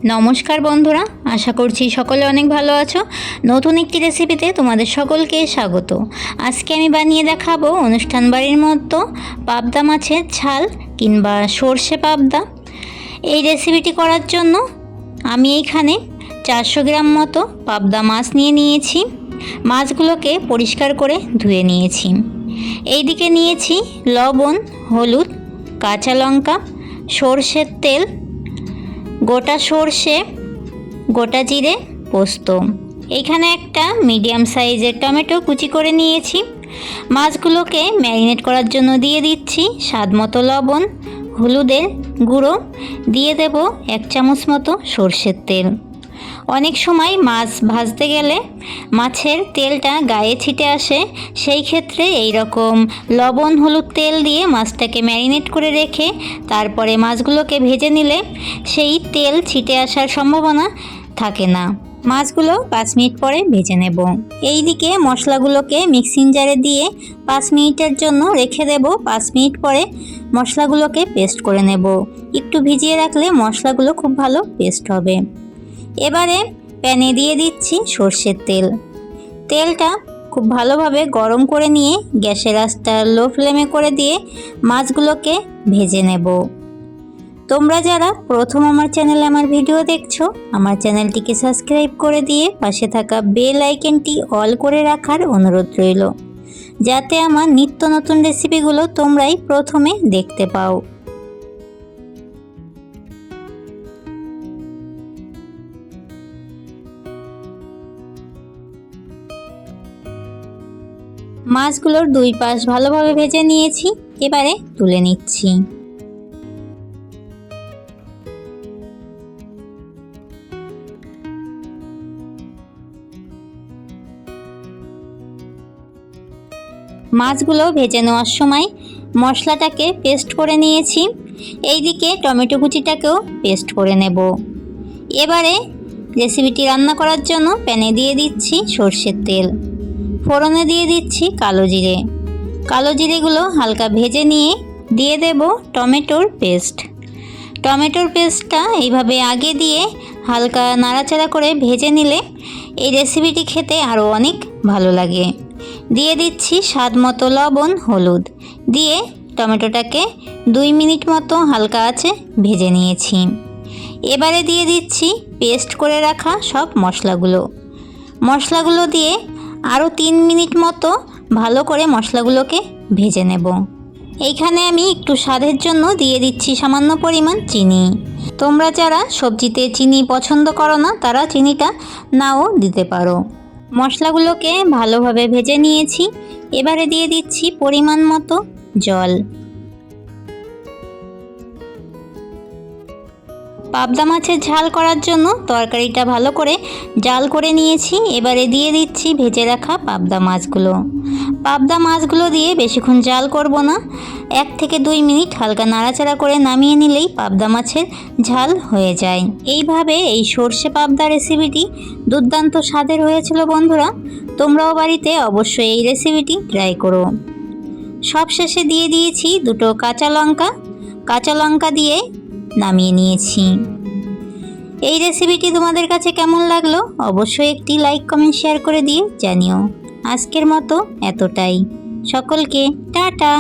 নমস্কার বন্ধুরা, আশা করছি সকলে অনেক ভালো আছো। নতুন একটি রেসিপিতে তোমাদের সকলকে স্বাগত। আজকে আমি বানিয়ে দেখাবো অনুষ্ঠান বাড়ির মতো পাবদা মাছের ঝাল কিংবা সর্ষে পাবদা। এই রেসিপিটি করার জন্য আমি এইখানে 400 গ্রাম মতো পাবদা মাছ নিয়েছি। মাছগুলোকে পরিষ্কার করে ধুয়ে নিয়েছি। এইদিকে নিয়েছি লবণ, হলুদ, কাঁচা লঙ্কা, সর্ষের তেল, গোটা সর্ষে, গোটা জিরে, পোস্ত। এইখানে একটা মিডিয়াম সাইজের টমেটো কুচি করে নিয়েছি। মাছগুলোকে ম্যারিনেট করার জন্য দিয়ে দিচ্ছি স্বাদ মতো লবণ, হলুদের গুঁড়ো, দিয়ে দেব 1 চামচ মতো সর্ষের তেল। অনেক সময় মাছ ভাজতে গেলে মাছের তেলটা গায়ে ছিটে আসে, সেই ক্ষেত্রে এই রকম লবণ, হলুদ, তেল দিয়ে মাছটাকে ম্যারিনেট করে রেখে তারপরে মাছগুলোকে ভেজে নিলে সেই তেল ছিটে আসার সম্ভাবনা থাকে না। মাছগুলো 5 মিনিট পরে ভেজে নেব। এইদিকে মশলাগুলোকে মিক্সিং জারে দিয়ে 5 মিনিটের জন্য রেখে দেব। 5 মিনিট পরে মশলাগুলোকে পেস্ট করে নেব। একটু ভিজিয়ে রাখলে মশলাগুলো খুব ভালো পেস্ট হবে। এবারে প্যানে দিয়ে দিচ্ছি সর্ষের তেল। তেলটা খুব ভালোভাবে গরম করে নিয়ে গ্যাসের আঁচটা লো ফ্লেমে করে দিয়ে মাছগুলোকে ভেজে নেব। তোমরা যারা প্রথম আমার চ্যানেলে আমার ভিডিও দেখছো, আমার চ্যানেলটিকে সাবস্ক্রাইব করে দিয়ে পাশে থাকা বেল আইকনটি অল করে রাখার অনুরোধ রইল, যাতে আমার নিত্য নতুন রেসিপিগুলো তোমরাই প্রথমে দেখতে পাও। মাছগুলোর 2 পাশ ভালোভাবে ভেজে নিয়েছি। এবারে তুলে নিচ্ছি। মাছগুলো ভেজে নেওয়ার সময় মশলাটাকে পেস্ট করে নিয়েছি। এইদিকে টমেটো কুচিটাকেও পেস্ট করে নেব। এবারে রেসিপিটি রান্না করার জন্য প্যানে দিয়ে দিচ্ছি সর্ষের তেল। ফোড়নে দিয়ে দিচ্ছি কালো জিরে। কালো জিরেগুলো হালকা ভেজে নিয়ে দিয়ে দেব টমেটোর পেস্ট। টমেটোর পেস্টটা এইভাবে আগে দিয়ে হালকা নাড়াচাড়া করে ভেজে নিলে এই রেসিপিটি খেতে আরও অনেক ভালো লাগে। দিয়ে দিচ্ছি স্বাদ মতো লবণ, হলুদ, দিয়ে টমেটোটাকে 2 মিনিট মতো হালকা আঁচে ভেজে নিয়েছি। এবারে দিয়ে দিচ্ছি পেস্ট করে রাখা সব মশলাগুলো দিয়ে আরও 3 মিনিট মতো ভালো করে মশলাগুলোকে ভেজে নেব। এইখানে আমি একটু স্বাদের জন্য দিয়ে দিচ্ছি সামান্য পরিমাণ চিনি। তোমরা যারা সবজিতে চিনি পছন্দ করো না, তারা চিনিটা নাও দিতে পারো। মশলাগুলোকে ভালোভাবে ভেজে নিয়েছি। এবারে দিয়ে দিচ্ছি পরিমাণ মতো জল। পাবদা মাছের ঝাল করার জন্য তরকারিটা ভালো করে জাল করে নিয়েছি। এবারে দিয়ে দিচ্ছি ভেজে রাখা পাবদা মাছগুলো দিয়ে বেশিক্ষণ জাল করব না, 1 থেকে 2 মিনিট হালকা নাড়াচাড়া করে নামিয়ে নিলেই পাবদা মাছের ঝাল হয়ে যায়। এইভাবে এই সর্ষে পাবদা রেসিপিটি দুর্দান্ত স্বাদের হয়েছিল বন্ধুরা। তোমরাও বাড়িতে অবশ্যই এই রেসিপিটি ট্রাই করো। সবশেষে দিয়ে দিয়েছি 2 কাঁচা লঙ্কা দিয়ে নামিয়ে নিয়েছি। এই রেসিপিটি তোমাদের কাছে কেমন লাগলো অবশ্যই একটি লাইক, কমেন্ট, শেয়ার করে দিয়ে জানিও। আজকের মতো এতটাই। সকলকে টাটা।